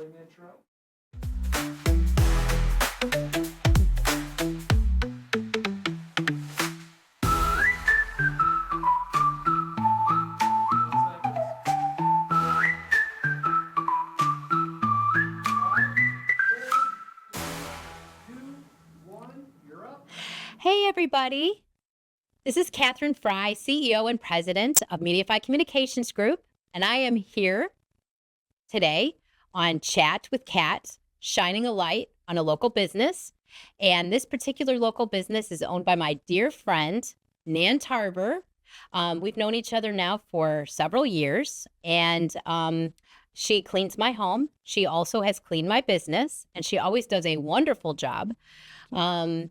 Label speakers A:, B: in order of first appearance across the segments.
A: rolling intro.
B: Hey, everybody. This is Catherine Fry, CEO and President of Mediafy Communications Group, and I am here today on Chat with Kat, shining a light on a local business. And this particular local business is owned by my dear friend, Nan Tarver. We've known each other now for several years, and she cleans my home. She also has cleaned my business, and she always does a wonderful job. And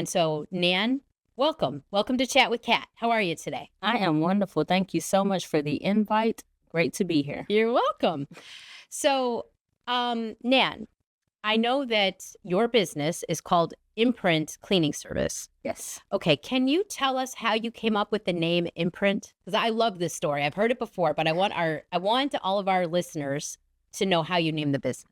B: so, Nan, welcome. Welcome to Chat with Kat. How are you today?
C: I am wonderful. Thank you so much for the invite. Great to be here.
B: You're welcome. So, Nan, I know that your business is called Imprint Cleaning Service.
C: Yes.
B: Okay. Can you tell us how you came up with the name Imprint? Because I love this story. I've heard it before, but I want all of our listeners to know how you named the business.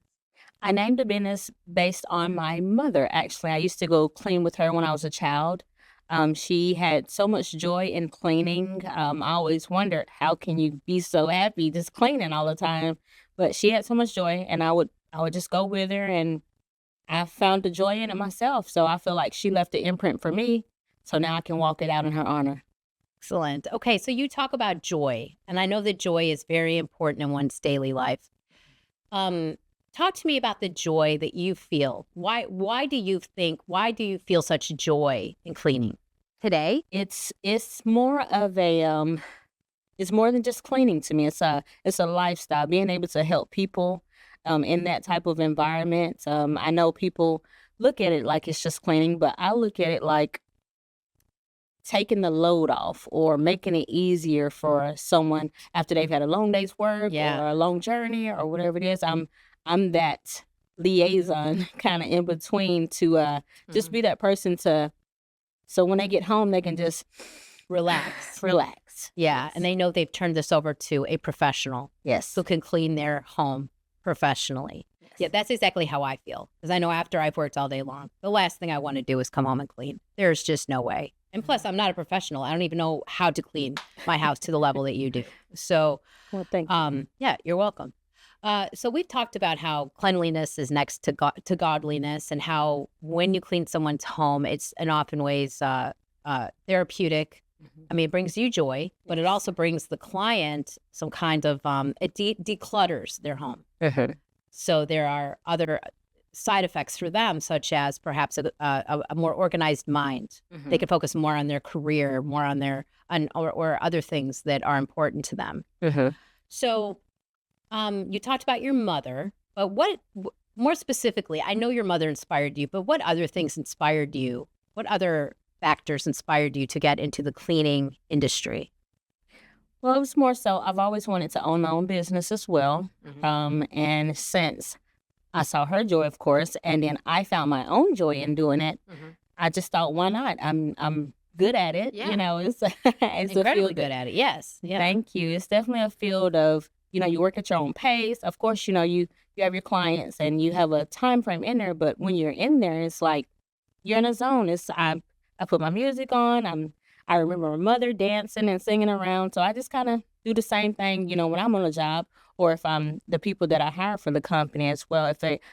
C: I named the business based on my mother, actually. I used to go clean with her when I was a child. She had so much joy in cleaning. I always wondered, how can you be so happy just cleaning all the time? But she had so much joy, and I would just go with her, and I found the joy in it myself. So I feel like she left the imprint for me, so now I can walk it out in her honor.
B: Excellent. Okay, so you talk about joy, and I know that joy is very important in one's daily life. Talk to me about the joy that you feel. Why do you feel such joy in cleaning today?
C: It's more of a it's more than just cleaning to me. It's a lifestyle, being able to help people in that type of environment. I know people look at it like it's just cleaning, but I look at it like taking the load off or making it easier for someone after they've had a long day's work or a long journey or whatever it is. I'm that liaison kind of in between to just be that person so when they get home, they can just
B: relax.
C: Yeah.
B: And they know they've turned this over to a professional.
C: Yes.
B: Who can clean their home professionally. Yes. Yeah, that's exactly how I feel. Because I know after I've worked all day long, the last thing I want to do is come home and clean. There's just no way. And plus, I'm not a professional. I don't even know how to clean my house to the level that you do. So,
C: well, thank you.
B: Yeah, you're welcome. So we've talked about how cleanliness is next to godliness, and how when you clean someone's home, it's in often ways therapeutic. Mm-hmm. I mean, it brings you joy, but it also brings the client some kind of, it declutters their home.
C: Mm-hmm.
B: So there are other side effects for them, such as perhaps a more organized mind. Mm-hmm. They can focus more on their career, more on or other things that are important to them.
C: Mm-hmm.
B: So you talked about your mother, but what more specifically, I know your mother inspired you, but what other things inspired you? What other factors inspired you to get into the cleaning industry?
C: Well, it was more so I've always wanted to own my own business as well. Mm-hmm. And since I saw her joy, of course, and then I found my own joy in doing it, mm-hmm. I just thought, why not? I'm good at it.
B: Yeah.
C: You know, it's
B: incredibly good at it. Yes. Yeah.
C: Thank you. It's definitely a field of, you work at your own pace. Of course, you have your clients and you have a time frame in there, but when you're in there, it's like you're in a zone. I put my music on. I remember my mother dancing and singing around. So I just kind of do the same thing, when I'm on a job, or if I'm the people that I hire for the company as well.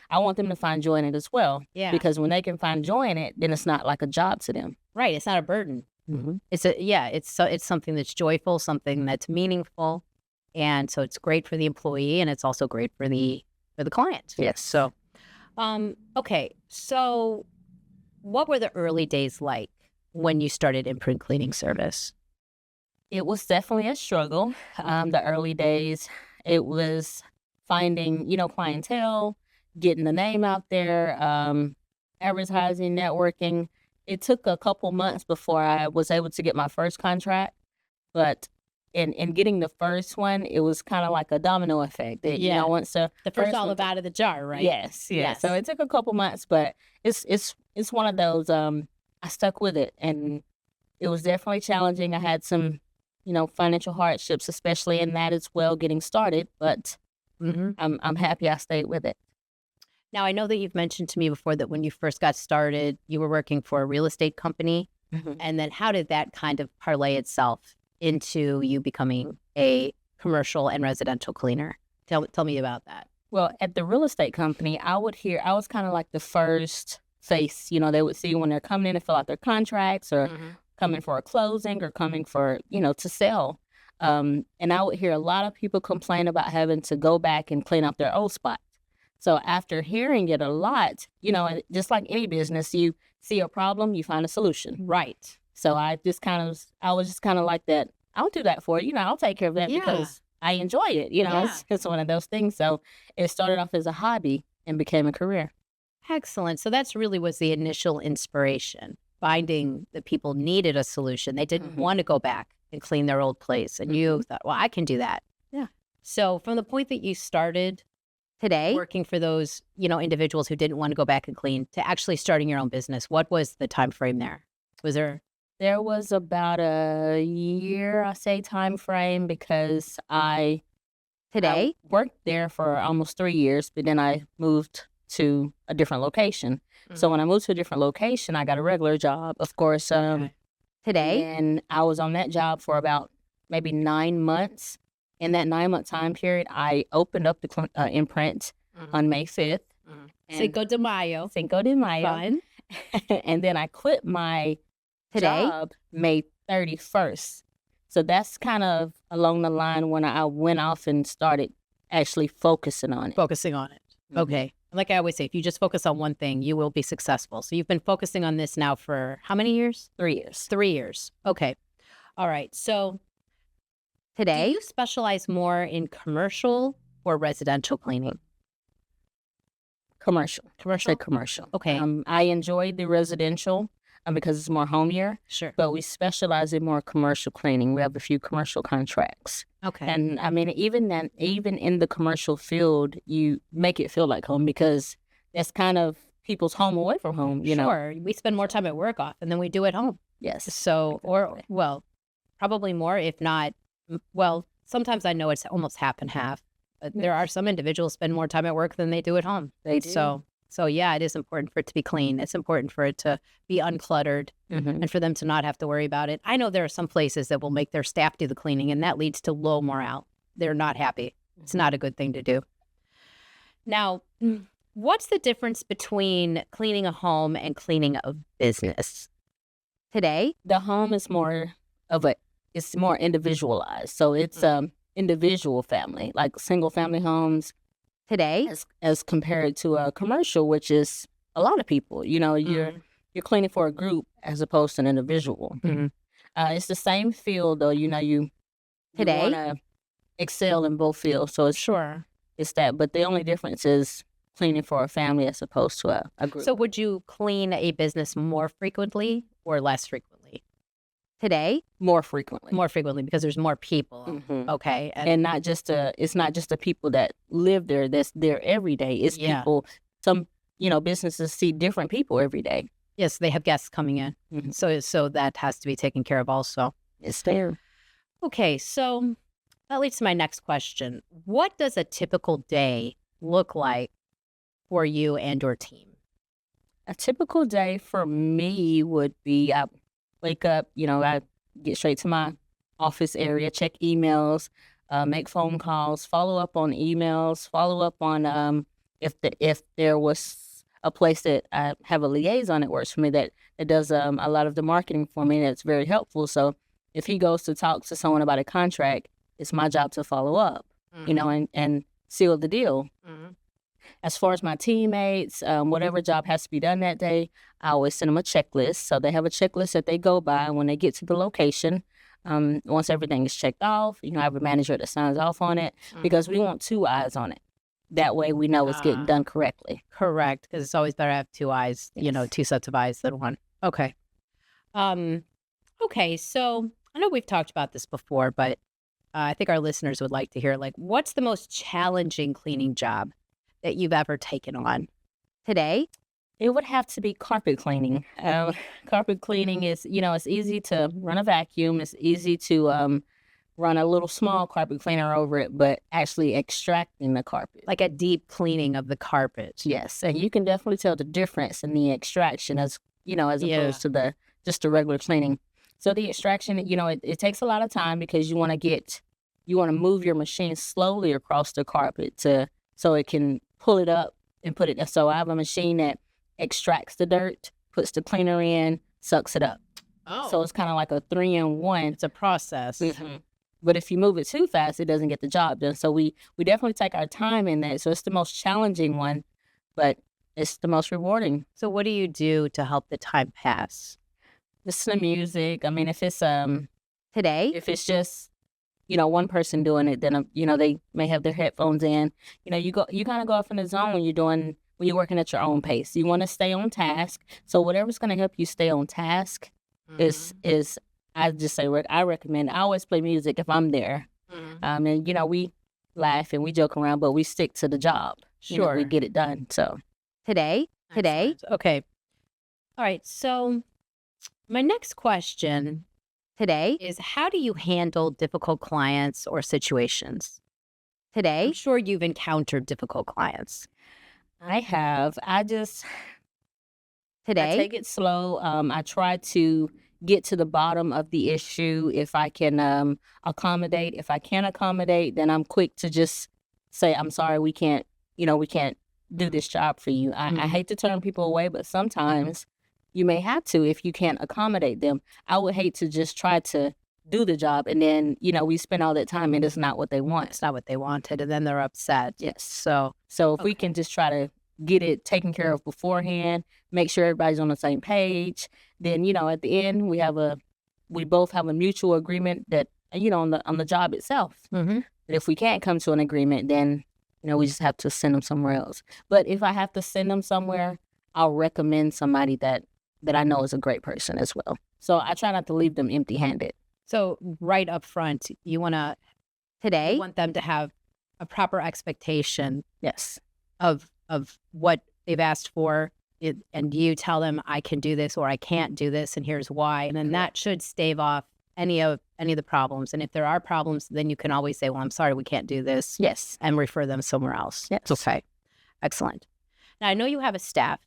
C: I want them to find joy in it as well.
B: Yeah.
C: Because when they can find joy in it, then it's not like a job to them.
B: Right. It's not a burden.
C: Mm-hmm.
B: It's something that's joyful, something that's meaningful. And so it's great for the employee, and it's also great for the client.
C: Yes.
B: So, okay. So what were the early days like when you started Imprint Cleaning Service?
C: It was definitely a struggle. The early days, it was finding, clientele, getting the name out there, advertising, networking. It took a couple months before I was able to get my first contract, but in getting the first one, it was kind of like a domino effect. Once the
B: first olive out of the jar, right?
C: Yes. So it took a couple months, but it's one of those. I stuck with it, and it was definitely challenging. I had some, financial hardships, especially in that as well, getting started. But
B: Mm-hmm.
C: I'm happy I stayed with it.
B: Now, I know that you've mentioned to me before that when you first got started, you were working for a real estate company.
C: Mm-hmm.
B: And then how did that kind of parlay itself into you becoming a commercial and residential cleaner? Tell me about that.
C: Well, at the real estate company, I was kind of like the first face, they would see when they're coming in to fill out their contracts or coming for a closing or coming for, to sell. And I would hear a lot of people complain about having to go back and clean up their old spot. So after hearing it a lot, just like any business, you see a problem, you find a solution.
B: Right.
C: So I was just kind of like that. I'll do that for you. I'll take care of that because I enjoy it. It's one of those things. So it started off as a hobby and became a career.
B: Excellent. So that's really was the initial inspiration, finding that people needed a solution. They didn't want to go back and clean their old place. And you thought, well, I can do that.
C: Yeah.
B: So from the point that you started today working for those, individuals who didn't want to go back and clean to actually starting your own business, what was the time frame there?
C: There was about a year, I say, time frame because I worked there for almost 3 years, but then I moved to a different location. So when I moved to a different location, I got a regular job, of course.
B: Today?
C: And I was on that job for about maybe 9 months. In that 9-month time period, I opened up the Imprint on May 5th.
B: Cinco de Mayo.
C: Fun. And then I quit my job May 31st. So that's kind of along the line when I went off and started actually focusing on it.
B: Okay. Like I always say, if you just focus on one thing, you will be successful. So you've been focusing on this now for how many years?
C: 3 years.
B: 3 years. Okay. All right. So today, do you specialize more in commercial or residential cleaning?
C: Commercial.
B: Commercial?
C: Commercial.
B: Okay.
C: I enjoyed the residential because it's more homier.
B: Sure.
C: But we specialize in more commercial cleaning. We have a few commercial contracts.
B: Okay.
C: And I mean, even in the commercial field, you make it feel like home because that's kind of people's home away from home,
B: Sure. We spend more time at work often than we do at home.
C: Yes.
B: So, probably more, if not, sometimes I know it's almost half and half. But there are some individuals spend more time at work than they do at home.
C: They do.
B: So yeah, it is important for it to be clean. It's important for it to be uncluttered and for them to not have to worry about it. I know there are some places that will make their staff do the cleaning, and that leads to low morale. They're not happy. It's not a good thing to do. Now, what's the difference between cleaning a home and cleaning a business? Today,
C: the home is it's more individualized. So it's individual family, like single family homes.
B: Today,
C: as compared to a commercial, which is a lot of people, you're cleaning for a group as opposed to an individual. It's the same field though, you
B: today
C: want to excel in both fields. So it's that, but the only difference is cleaning for a family as opposed to a group.
B: So would you clean a business more frequently or less frequently? Today?
C: More frequently.
B: More frequently because there's more people. Okay.
C: And it's not just the people that live there that's there every day. It's people, some, businesses see different people every day.
B: Yes, they have guests coming in. So that has to be taken care of also.
C: It's fair.
B: Okay, so that leads to my next question. What does a typical day look like for you and your team?
C: A typical day for me would be wake up, I get straight to my office area, check emails, make phone calls, follow up on emails, follow up on if there was a place that I have a liaison that works for me that does a lot of the marketing for me, that's very helpful. So if he goes to talk to someone about a contract, it's my job to follow up, and seal the deal. As far as my teammates, whatever job has to be done that day, I always send them a checklist. So they have a checklist that they go by when they get to the location. Once everything is checked off, I have a manager that signs off on it because we want 2 eyes on it. That way we know it's getting done correctly.
B: Correct, because it's always better to have 2 eyes,
C: Yes.
B: 2 sets of eyes than one. Okay. Okay, so I know we've talked about this before, but I think our listeners would like to hear, what's the most challenging cleaning job that you've ever taken on? Today?
C: It would have to be carpet cleaning. Carpet cleaning is, it's easy to run a vacuum. It's easy to run a little small carpet cleaner over it, but actually extracting the carpet.
B: Like a deep cleaning of the carpet.
C: Yes, and you can definitely tell the difference in the extraction as opposed to the just the regular cleaning. So the extraction, it takes a lot of time because you want to move your machine slowly across the carpet so it can pull it up and put it. So I have a machine that extracts the dirt, puts the cleaner in, sucks it up.
B: Oh.
C: So it's kind of like a 3-in-1.
B: It's a process.
C: Mm-hmm. But if you move it too fast, it doesn't get the job done. So we definitely take our time in that. So it's the most challenging one, but it's the most rewarding.
B: So what do you do to help the time pass?
C: Listen to music. I mean, if it's
B: Today?
C: if it's just one person doing it, then they may have their headphones in. You kind of go off in the zone when you're working at your own pace. You want to stay on task. So whatever's going to help you stay on task is I just say I recommend. I always play music if I'm there. And we laugh and we joke around, but we stick to the job.
B: Sure.
C: We get it done. So
B: Today?
C: Excellent.
B: Okay. All right. So my next question today is, how do you handle difficult clients or situations? Today, I'm sure you've encountered difficult clients.
C: I have. I
B: Today,
C: take it slow. I try to get to the bottom of the issue. If I can accommodate, if I can't accommodate, then I'm quick to just say, I'm sorry, we can't do this job for you. I hate to turn people away, but sometimes you may have to if you can't accommodate them. I would hate to just try to do the job and then, we spend all that time and it's not what they want.
B: It's not what they wanted, and then they're upset.
C: Yes.
B: So
C: if we can just try to get it taken care of beforehand, make sure everybody's on the same page, then, at the end we both have a mutual agreement that, on the job itself.
B: Mm-hmm.
C: But if we can't come to an agreement, then, we just have to send them somewhere else. But if I have to send them somewhere, I'll recommend somebody that I know is a great person as well. So I try not to leave them empty-handed.
B: So right up front, you want them to have a proper expectation.
C: Yes.
B: Of what they've asked for, and you tell them, I can do this or I can't do this, and here's why. And then that should stave off any of the problems. And if there are problems, then you can always say, well, I'm sorry, we can't do this.
C: Yes.
B: And refer them somewhere else.
C: Yes.
B: Okay. Excellent. Now, I know you have a staff.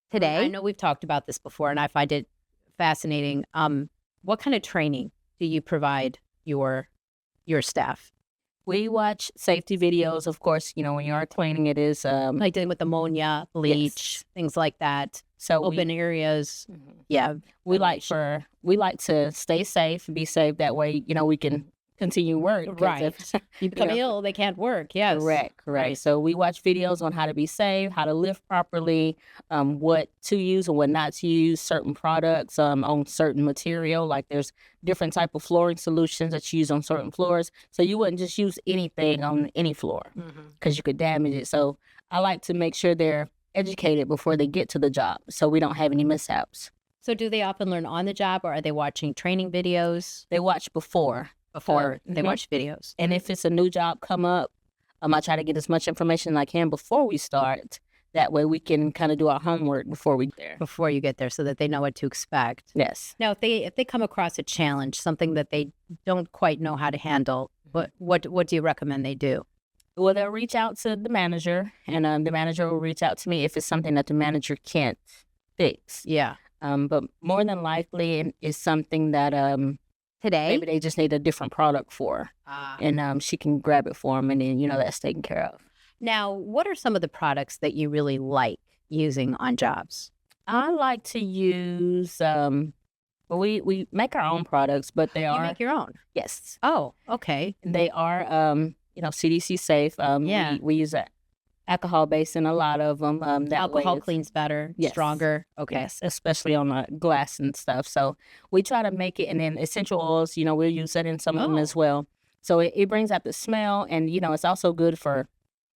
B: Today, I know we've talked about this before, and I find it fascinating. What kind of training do you provide your staff?
C: We watch safety videos, of course. When you are cleaning, it is
B: like dealing with ammonia, bleach, things like that.
C: So
B: open areas.
C: Mm-hmm.
B: Yeah.
C: We like to stay safe, be safe. That way, we can continue work.
B: Right.
C: If,
B: you become ill, they can't work. Yes.
C: Correct. Right. So we watch videos on how to be safe, how to lift properly, what to use and what not to use, certain products on certain material. Like there's different type of flooring solutions that you use on certain floors. So you wouldn't just use anything on any floor because you could damage it. So I like to make sure they're educated before they get to the job so we don't have any mishaps.
B: So do they often learn on the job, or are they watching training videos?
C: They watch before
B: they watch videos.
C: And if it's a new job come up, I try to get as much information as I can before we start. That way we can kind of do our homework before
B: you get there, so that they know what to expect.
C: Yes.
B: Now, if they come across a challenge, something that they don't quite know how to handle, what do you recommend they do?
C: Well, they'll reach out to the manager, and the manager will reach out to me if it's something that the manager can't fix.
B: Yeah.
C: But more than likely, it's something that
B: today
C: maybe they just need a different product for, and she can grab it for them, and then that's taken care of.
B: Now, what are some of the products that you really like using on jobs?
C: I like to use. We make our own products, but they are.
B: You make your own?
C: Yes.
B: Oh, okay.
C: They are CDC safe.
B: Yeah.
C: We use alcohol base in a lot of them. That
B: alcohol cleans better, stronger. Okay.
C: Yes, especially on the glass and stuff. So we try to make it, and then essential oils, we'll use that in some of them as well. So it brings out the smell, and it's also good for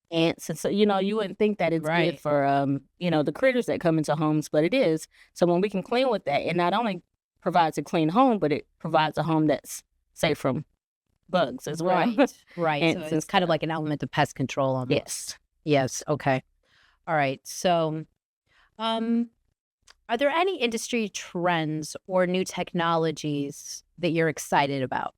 C: ants. And so you wouldn't think that it's good for the critters that come into homes, but it is. So when we can clean with that, it not only provides a clean home, but it provides a home that's safe from bugs as well.
B: Right. So it's kind of like an element of pest control almost. Yes. Okay. All right. So, are there any industry trends or new technologies that you're excited about?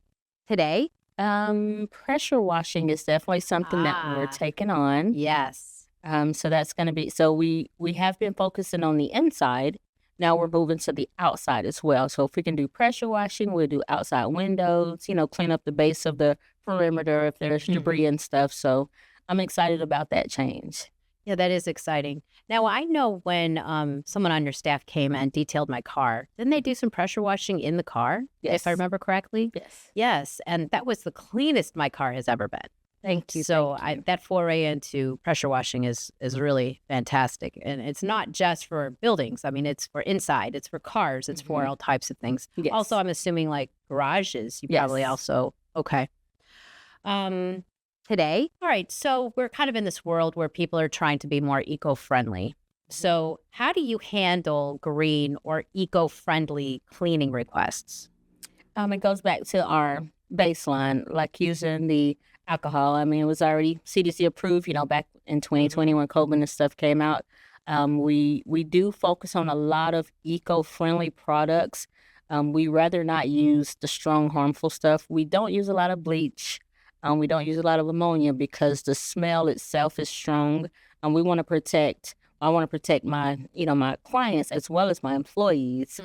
B: Today,
C: Pressure washing is definitely something that we're taking on.
B: Yes.
C: So that's going to be, so we have been focusing on the inside. Now we're moving to the outside as well. So if we can do pressure washing, we'll do outside windows, clean up the base of the perimeter if there's debris and stuff. So I'm excited about that change.
B: Yeah, that is exciting. Now, I know when someone on your staff came and detailed my car, didn't they do some pressure washing in the car, if I remember correctly?
C: Yes.
B: Yes, and that was the cleanest my car has ever been.
C: Thank you.
B: So
C: thank you.
B: that foray into pressure washing is really fantastic. And it's not just for buildings. I mean, it's for inside, it's for cars, it's for all types of things.
C: Yes.
B: Also, I'm assuming like garages, you probably
C: Yes.
B: also, okay. Today, all right, so we're kind of in this world where people are trying to be more eco-friendly. So how do you handle green or eco-friendly cleaning requests?
C: It goes back to our baseline, like using the alcohol. I mean, it was already CDC approved, back in 2020 when COVID and stuff came out. We do focus on a lot of eco-friendly products. We rather not use the strong, harmful stuff. We don't use a lot of bleach. We don't use a lot of ammonia because the smell itself is strong. I want to protect my, my clients as well as my employees.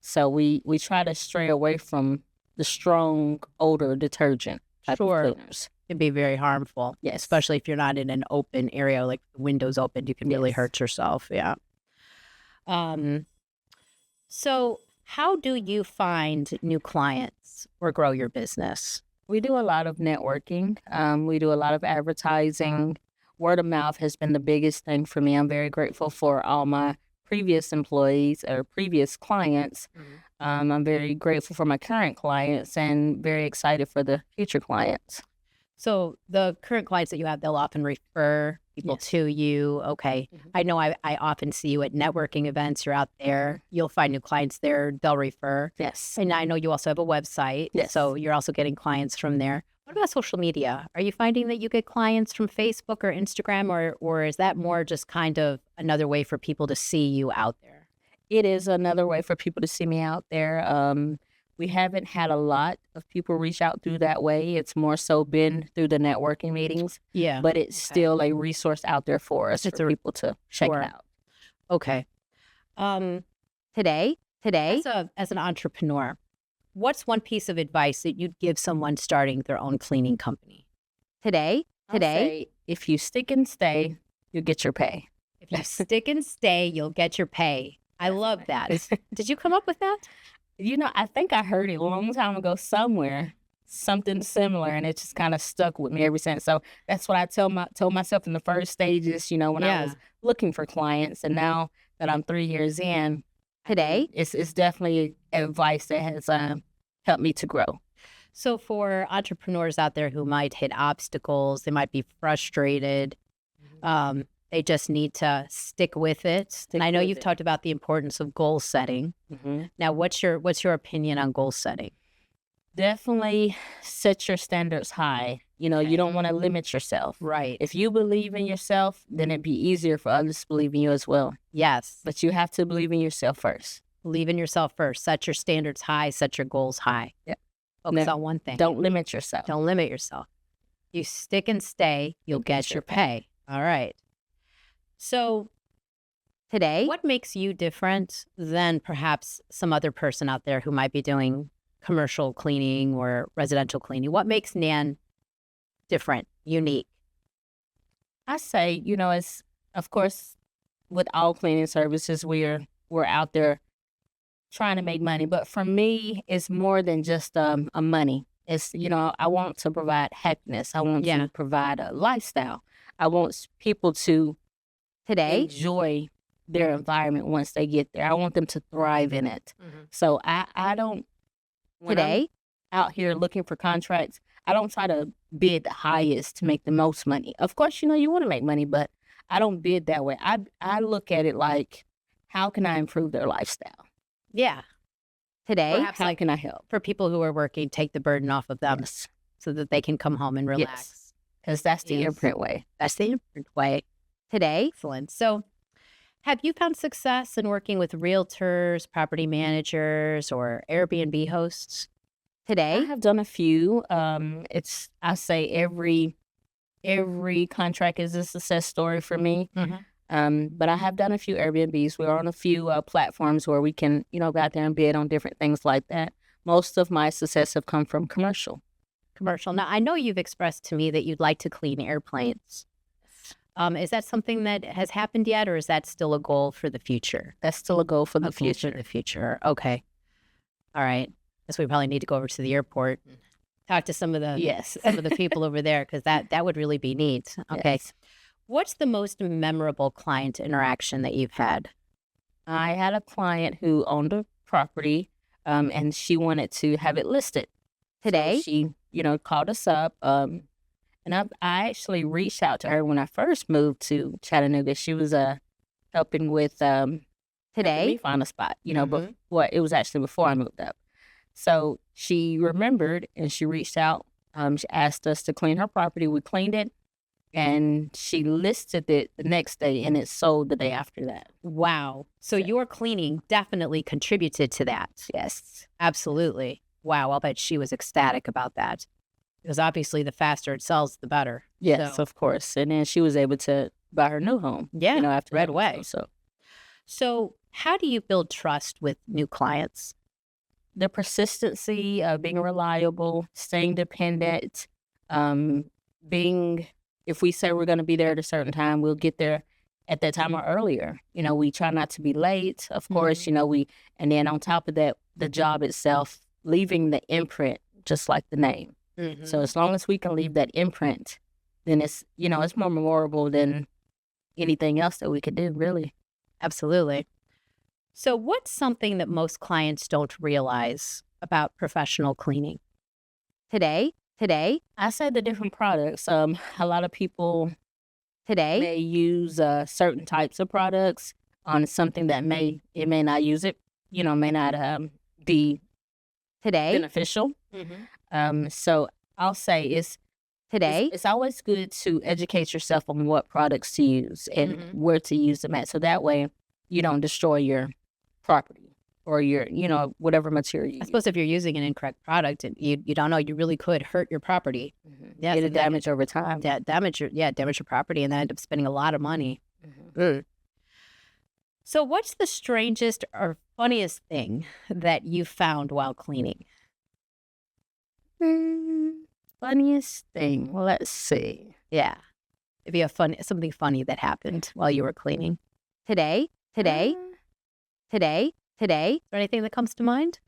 C: So we try to stray away from the strong odor detergent type of cleaners.
B: It can be very harmful.
C: Yes.
B: Especially if you're not in an open area, like the windows open, you can really hurt yourself. Yeah. So how do you find new clients or grow your business?
C: We do a lot of networking. We do a lot of advertising. Word of mouth has been the biggest thing for me. I'm very grateful for all my previous employees or previous clients. I'm very grateful for my current clients and very excited for the future clients.
B: So the current clients that you have, they'll often refer people to you. Okay. I know I often see you at networking events. You're out there. You'll find new clients there. They'll refer.
C: Yes.
B: And I know you also have a website.
C: Yes.
B: So you're also getting clients from there. What about social media? Are you finding that you get clients from Facebook or Instagram, or is that more just kind of another way for people to see you out there?
C: It is another way for people to see me out there. We haven't had a lot of people reach out through that way. It's more so been through the networking meetings.
B: Yeah.
C: But it's still a resource out there for us, for people to check it out.
B: Okay. Today, as an entrepreneur, what's one piece of advice that you'd give someone starting their own cleaning company? Today,
C: if you stick and stay, you'll get your pay.
B: If you stick and stay, you'll get your pay. I love that. Did you come up with that?
C: I think I heard it a long time ago somewhere, something similar, and it just kind of stuck with me ever since. So that's what I told myself in the first stages, when I was looking for clients. And now that I'm 3 years in,
B: today,
C: it's definitely advice that has helped me to grow.
B: So for entrepreneurs out there who might hit obstacles, they might be frustrated, they just need to stick with it. And I know you've talked about the importance of goal setting. Now, what's your opinion on goal setting?
C: Definitely set your standards high. You don't want to limit yourself.
B: Right.
C: If you believe in yourself, then it'd be easier for others to believe in you as well.
B: Yes.
C: But you have to believe in yourself first.
B: Believe in yourself first. Set your standards high. Set your goals high.
C: Yeah.
B: Focus on one thing.
C: Don't limit yourself.
B: Don't limit yourself. You stick and stay, you'll get your pay. All right. So today, what makes you different than perhaps some other person out there who might be doing commercial cleaning or residential cleaning? What makes Nan different, unique?
C: I say, it's, of course, with all cleaning services, we're out there trying to make money. But for me, it's more than just a money. It's, I want to provide happiness. I want to provide a lifestyle. I want people to enjoy their environment once they get there. I want them to thrive in it. So I don't, when I'm out here looking for contracts, I don't try to bid the highest to make the most money. Of course, you want to make money, but I don't bid that way. I look at it like, how can I improve their lifestyle?
B: Yeah. Today,
C: perhaps how can I help?
B: For people who are working, take the burden off of them so that they can come home and relax.
C: Yes. Because that's the Imprint way.
B: That's the Imprint way. Today, excellent. So have you found success in working with realtors, property managers, or Airbnb hosts?
C: I
B: Today?
C: have done a few. I say every contract is a success story for me. But I have done a few Airbnbs. We're on a few platforms where we can, go out there and bid on different things like that. Most of my success have come from commercial.
B: Commercial. Now, I know you've expressed to me that you'd like to clean airplanes. Is that something that has happened yet, or is that still a goal for the future?
C: That's still a goal for the
B: A goal
C: future.
B: for the future. Okay. All right. Guess we probably need to go over to the airport and talk to some of the
C: Yes.
B: some of the people over there, because that would really be neat. Okay.
C: Yes.
B: What's the most memorable client interaction that you've had?
C: I had a client who owned a property, and she wanted to have it listed.
B: Today?
C: So she, called us up, and I actually reached out to her when I first moved to Chattanooga. She was helping with helping
B: Today?
C: me find a spot, but it was actually before I moved up. So she remembered and she reached out. She asked us to clean her property. We cleaned it, and she listed it the next day, and it sold the day after that.
B: Wow. So your cleaning definitely contributed to that.
C: Yes.
B: Absolutely. Wow. I'll bet she was ecstatic about that, because obviously the faster it sells, the better.
C: Yes,
B: So,
C: of course. And then she was able to buy her new home.
B: yeah,
C: After
B: right
C: that.
B: away.
C: So
B: how do you build trust with new clients?
C: the persistency of being reliable, staying dependent, if we say we're going to be there at a certain time, we'll get there at that time or earlier. We try not to be late, of course, and then on top of that, the job itself, leaving the imprint, just like the name. So as long as we can leave that imprint, then it's more memorable than anything else that we could do, really.
B: Absolutely. So what's something that most clients don't realize about professional cleaning? Today?
C: I say the different products. A lot of people
B: Today?
C: may use certain types of products on something that may not use it, may not be
B: Today?
C: beneficial. So I'll say
B: Today?
C: it's always good to educate yourself on what products to use and where to use them at. So that way you don't destroy your property or your, whatever material you
B: I suppose if you're using an incorrect product and you don't know, you really could hurt your property.
C: use.
B: Yeah,
C: It'll
B: so
C: damage over time.
B: damage your property, and then end up spending a lot of money. So what's the strangest or funniest thing that you found while cleaning?
C: Funniest thing. Well, let's see.
B: Yeah. Maybe something funny that happened while you were cleaning. Today? Is there anything that comes to mind?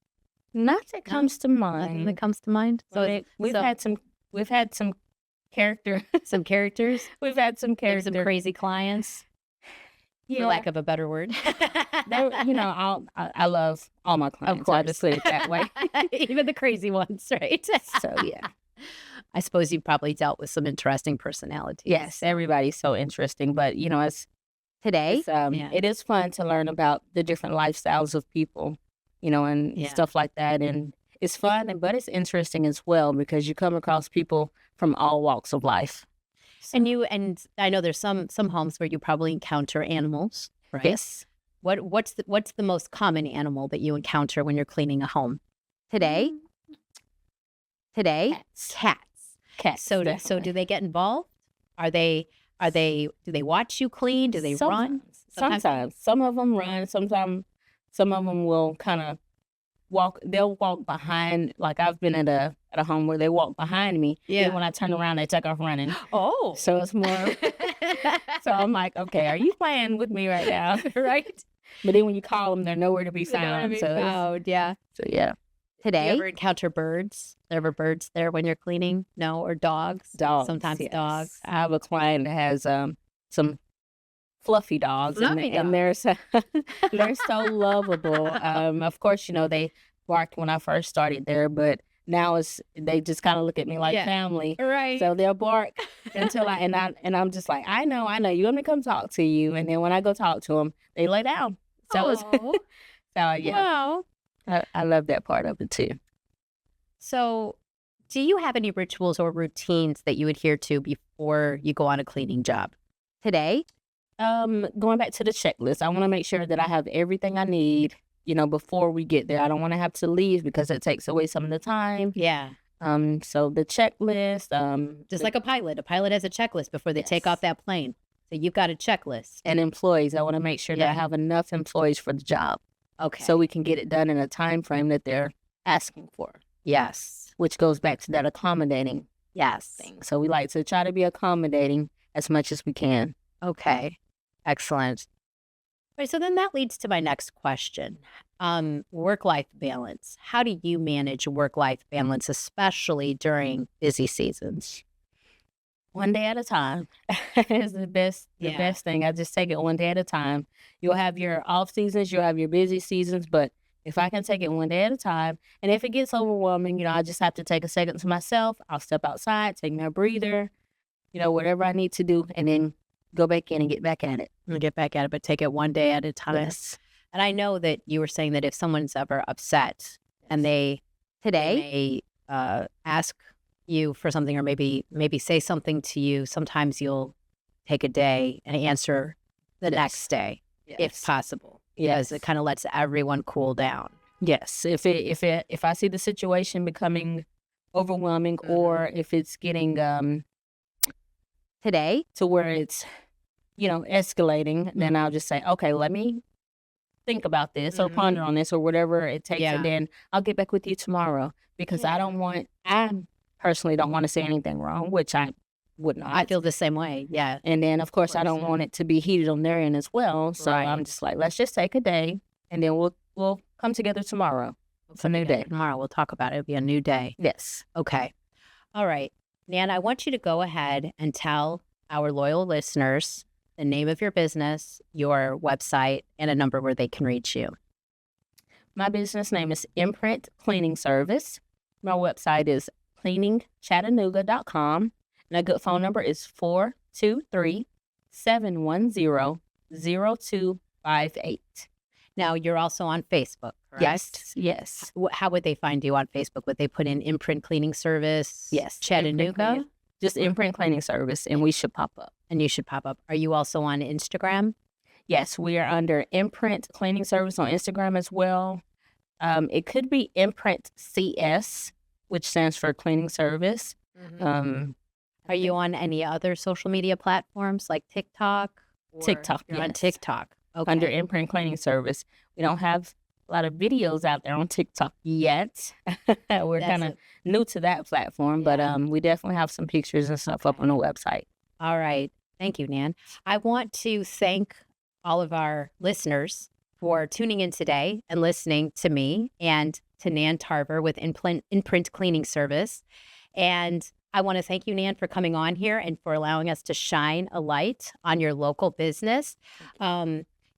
C: Not that comes to mind.
B: Nothing that comes to mind?
C: We've had some character.
B: Some characters?
C: We've had some
B: Maybe
C: character.
B: some crazy clients, for lack of a better word.
C: I love all my clients.
B: Of course.
C: I'll just put it that way.
B: Even the crazy ones, right?
C: So yeah.
B: I suppose you probably dealt with some interesting personalities.
C: Yes, everybody's so interesting, but
B: Today?
C: it is fun to learn about the different lifestyles of people, and stuff like that. And it's fun, but it's interesting as well because you come across people from all walks of life. So,
B: And I know there's some homes where you probably encounter animals, right?
C: yes.
B: What's the most common animal that you encounter when you're cleaning a home? Today? Cats.
C: Cats.
B: So do
C: definitely.
B: they get involved? Do they watch you clean? Do they run?
C: Sometimes. Some of them run. Sometimes some of them will kind of walk. They'll walk behind. Like I've been at a home where they walk behind me.
B: Yeah.
C: And when I turn around, they take off running.
B: Oh.
C: So it's more. So I'm like, okay, are you playing with me right now?
B: Right.
C: But then when you call them, they're nowhere to be found.
B: Yeah.
C: So yeah.
B: Today? You ever encounter birds? There ever birds there when you're cleaning? No? Or dogs?
C: Dogs.
B: Sometimes
C: yes.
B: dogs.
C: I have a client that has some fluffy dogs, and they're so lovable. Of course, they barked when I first started there, but now they just kind of look at me like family.
B: Right.
C: So they'll bark until I'm just like, I know, you want me to come talk to you, and then when I go talk to them, they lay down. So so yeah.
B: Wow.
C: I love that part of it too.
B: So, do you have any rituals or routines that you adhere to before you go on a cleaning job? Today?
C: Going back to the checklist, I want to make sure that I have everything I need before we get there. I don't want to have to leave because it takes away some of the time.
B: Yeah.
C: So the checklist,
B: Just like a pilot. A pilot has a checklist before they take off that plane. So you've got a checklist.
C: And employees, I want to make sure that I have enough employees for the job.
B: Okay.
C: So we can get it done in a time frame that they're asking for.
B: Yes.
C: Which goes back to that accommodating thing. So we like to try to be accommodating as much as we can.
B: Okay. Excellent. All right, so then that leads to my next question. Work-life balance. How do you manage work-life balance, especially during busy seasons?
C: One day at a time is the best thing. I just take it one day at a time. You'll have your off seasons, you'll have your busy seasons, but if I can take it one day at a time, and if it gets overwhelming, I just have to take a second to myself. I'll step outside, take my breather, whatever I need to do, and then go back in and get back at it.
B: But take it one day at a time.
C: Yes.
B: And I know that you were saying that if someone's ever upset and they ask you for something or maybe say something to you, sometimes you'll take a day and answer the next day if possible. Because it kind of lets everyone cool down.
C: Yes. If I see the situation becoming overwhelming or if it's getting
B: today
C: to where it's escalating, then I'll just say, okay, let me think about this or ponder on this or whatever it takes, and then I'll get back with you tomorrow because I personally don't want to say anything wrong, which I would not.
B: I feel the same way. Yeah.
C: And then of course I don't want it to be heated on their end as well. So I'm just like, let's just take a day and then we'll come together tomorrow. It's a new day.
B: Tomorrow we'll talk about it. It'll be a new day.
C: Yes.
B: Okay. All right. Nan, I want you to go ahead and tell our loyal listeners the name of your business, your website, and a number where they can reach you.
C: My business name is Imprint Cleaning Service. My website is cleaningchattanooga.com. And a good phone number is 423-710-0258.
B: Now, you're also on Facebook, correct?
C: Yes.
B: How would they find you on Facebook? Would they put in Imprint Cleaning Service?
C: Yes.
B: Chattanooga?
C: Just Imprint Cleaning Service, and we should pop up.
B: And you should pop up. Are you also on Instagram?
C: Yes, we are under Imprint Cleaning Service on Instagram as well. It could be Imprint CS, which stands for Cleaning Service.
B: Are you on any other social media platforms like TikTok?
C: TikTok,
B: you're on TikTok. Okay.
C: Under Imprint Cleaning Service. We don't have a lot of videos out there on TikTok yet. We're kind of new to that platform, but we definitely have some pictures and stuff up on the website.
B: All right. Thank you, Nan. I want to thank all of our listeners for tuning in today and listening to me and to Nan Tarver with Imprint Cleaning Service. And I want to thank you, Nan, for coming on here and for allowing us to shine a light on your local business.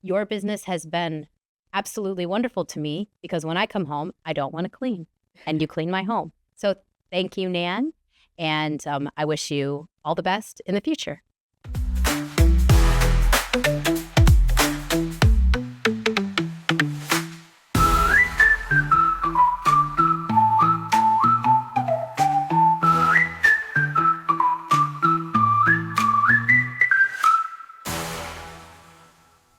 B: Your business has been absolutely wonderful to me because when I come home, I don't want to clean, and you clean my home. So thank you, Nan, and I wish you all the best in the future.